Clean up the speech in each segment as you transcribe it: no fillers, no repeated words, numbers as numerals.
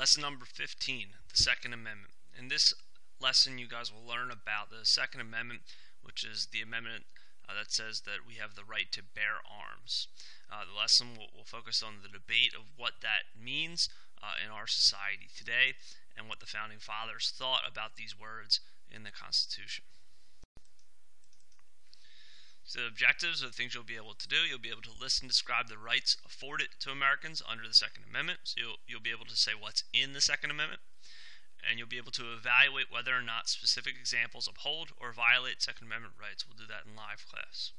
Lesson number 15, the Second Amendment. In this lesson, you guys will learn about the Second Amendment, which is the amendment that says that we have the right to bear arms. The lesson will focus on the debate of what that means in our society today and what the Founding Fathers thought about these words in the Constitution. So the objectives are the things you'll be able to do. You'll be able to list and describe the rights afforded to Americans under the Second Amendment. So you'll be able to say what's in the Second Amendment. And you'll be able to evaluate whether or not specific examples uphold or violate Second Amendment rights. We'll do that in live class.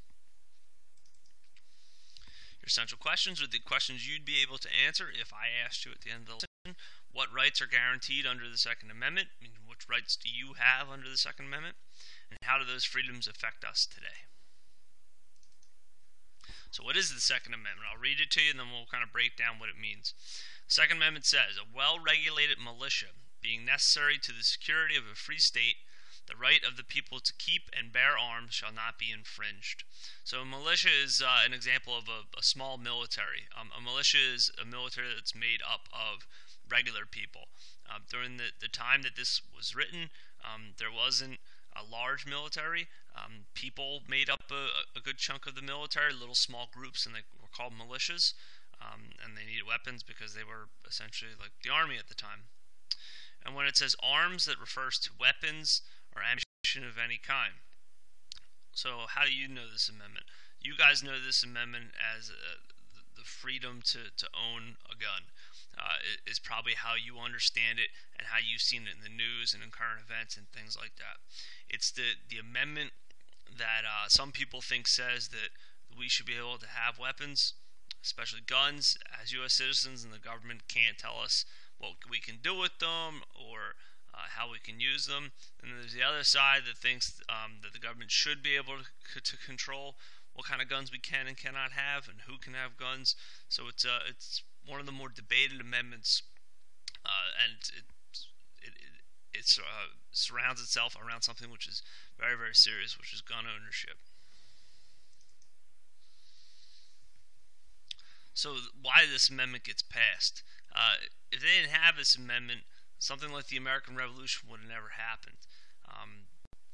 Your essential questions are the questions you'd be able to answer if I asked you at the end of the lesson. What rights are guaranteed under the Second Amendment? I mean, which rights do you have under the Second Amendment? And how do those freedoms affect us today? So what is the Second Amendment? I'll read it to you and then we'll kind of break down what it means. The Second Amendment says, a well-regulated militia being necessary to the security of a free state, the right of the people to keep and bear arms shall not be infringed. So a militia is an example of a small military. A militia is a military that's made up of regular people. During the time that this was written, there wasn't a large military. People made up a good chunk of the military, little small groups, and they were called militias. And they needed weapons because they were essentially like the army at the time. And when it says arms, that refers to weapons or ammunition of any kind. So how do you know this amendment? You guys know this amendment as the freedom to own a gun. Is probably how you understand it and how you've seen it in the news and in current events and things like that. It's the amendment that some people think says that we should be able to have weapons, especially guns, as U.S. citizens, and the government can't tell us what we can do with them or how we can use them. And then there's the other side that thinks that the government should be able to control what kind of guns we can and cannot have and who can have guns. So it's one of the more debated amendments, and it surrounds itself around something which is very, very serious, which is gun ownership. So why this amendment gets passed? If they didn't have this amendment, something like the American Revolution would have never happened.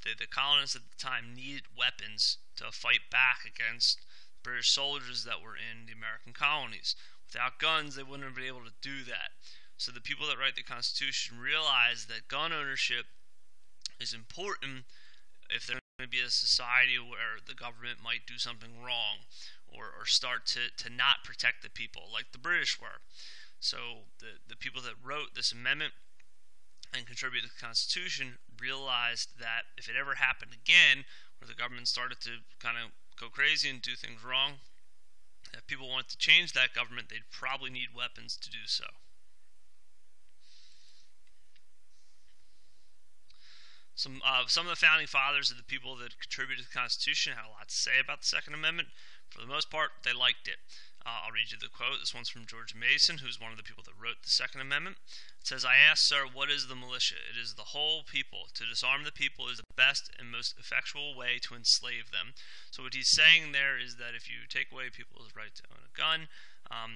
The colonists at the time needed weapons to fight back against British soldiers that were in the American colonies. Without guns, they wouldn't have been able to do that. So the people that write the Constitution realize that gun ownership is important if there's going to be a society where the government might do something wrong or start to not protect the people like the British were. So the people that wrote this amendment and contributed to the Constitution realized that if it ever happened again, where the government started to kind of go crazy and do things wrong, if people wanted to change that government, they'd probably need weapons to do so. Some of the Founding Fathers are the people that contributed to the Constitution, had a lot to say about the Second Amendment. For the most part, they liked it. I'll read you the quote. This one's from George Mason, who's one of the people that wrote the Second Amendment. It says, I ask, sir, what is the militia? It is the whole people. To disarm the people is the best and most effectual way to enslave them. So what he's saying there is that if you take away people's right to own a gun,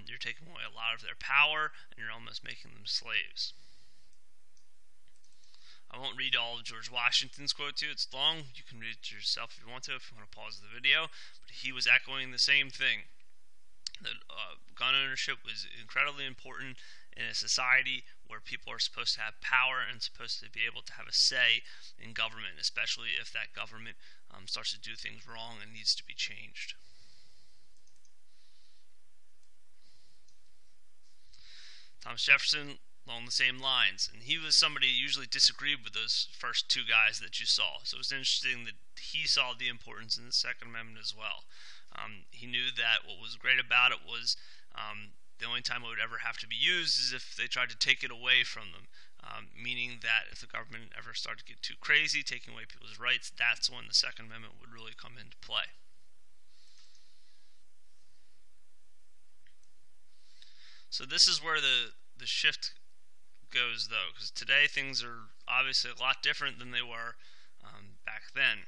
you're taking away a lot of their power, and you're almost making them slaves. I won't read all of George Washington's quote to you. It's long. You can read it to yourself if you want to pause the video. But he was echoing the same thing. That gun ownership was incredibly important in a society where people are supposed to have power and supposed to be able to have a say in government, especially if that government starts to do things wrong and needs to be changed. Thomas Jefferson, along the same lines, and he was somebody who usually disagreed with those first two guys that you saw. So it was interesting that he saw the importance in the Second Amendment as well. He knew that what was great about it was the only time it would ever have to be used is if they tried to take it away from them, meaning that if the government ever started to get too crazy, taking away people's rights, that's when the Second Amendment would really come into play. So this is where the shift goes, though, because today things are obviously a lot different than they were back then.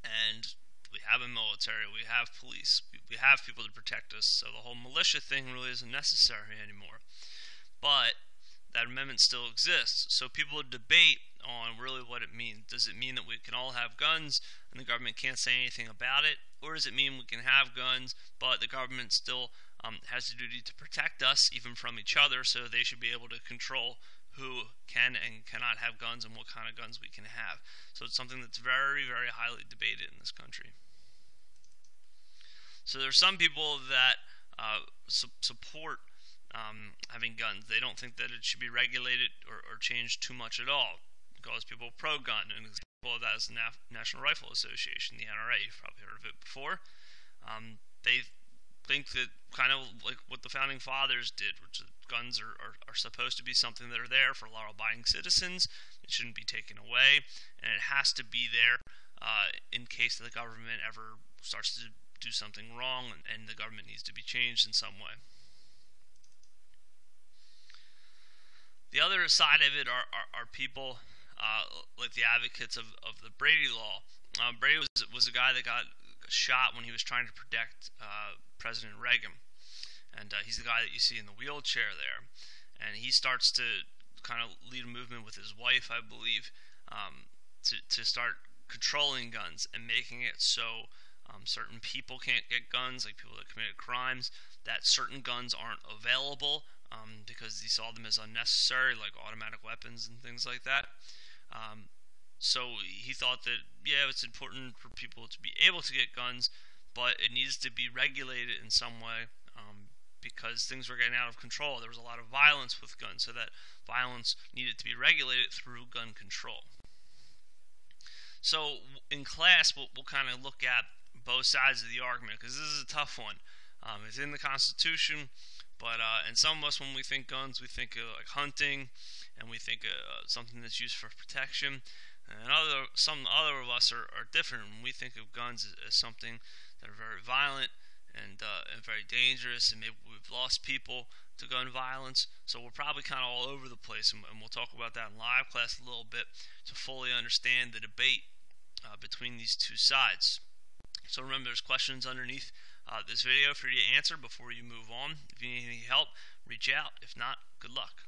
And we have a military, we have police, we have people to protect us, so the whole militia thing really isn't necessary anymore. But that amendment still exists. So people debate on really what it means. Does it mean that we can all have guns and the government can't say anything about it? Or does it mean we can have guns, but the government still has the duty to protect us, even from each other, so they should be able to control who can and cannot have guns and what kind of guns we can have. So it's something that's very, very highly debated in this country. So there's some people that support having guns. They don't think that it should be regulated or changed too much at all. It calls people pro-gun. An example of that is the National Rifle Association, the NRA. You've probably heard of it before. They think that kind of like what the Founding Fathers did, which guns are supposed to be something that are there for law-abiding citizens. It shouldn't be taken away, and it has to be there in case the government ever starts to do something wrong, and the government needs to be changed in some way. The other side of it are people like the advocates of the Brady Law. Brady was a guy that got shot when he was trying to protect President Reagan, and he's the guy that you see in the wheelchair there, and he starts to kind of lead a movement with his wife, I believe, to start controlling guns and making it so certain people can't get guns, like people that committed crimes, that certain guns aren't available because he saw them as unnecessary, like automatic weapons and things like that. So he thought that, yeah, it's important for people to be able to get guns, but it needs to be regulated in some way because things were getting out of control. There was a lot of violence with guns, so that violence needed to be regulated through gun control. So in class, we'll kind of look at both sides of the argument, because this is a tough one. It's in the Constitution, but and some of us, when we think guns, we think of like hunting, and we think of something that's used for protection. And some other of us are different. When we think of guns as something that are very violent and very dangerous, and maybe we've lost people to gun violence. So we're probably kind of all over the place, and we'll talk about that in live class a little bit to fully understand the debate between these two sides. So remember, there's questions underneath this video for you to answer before you move on. If you need any help, reach out. If not, good luck.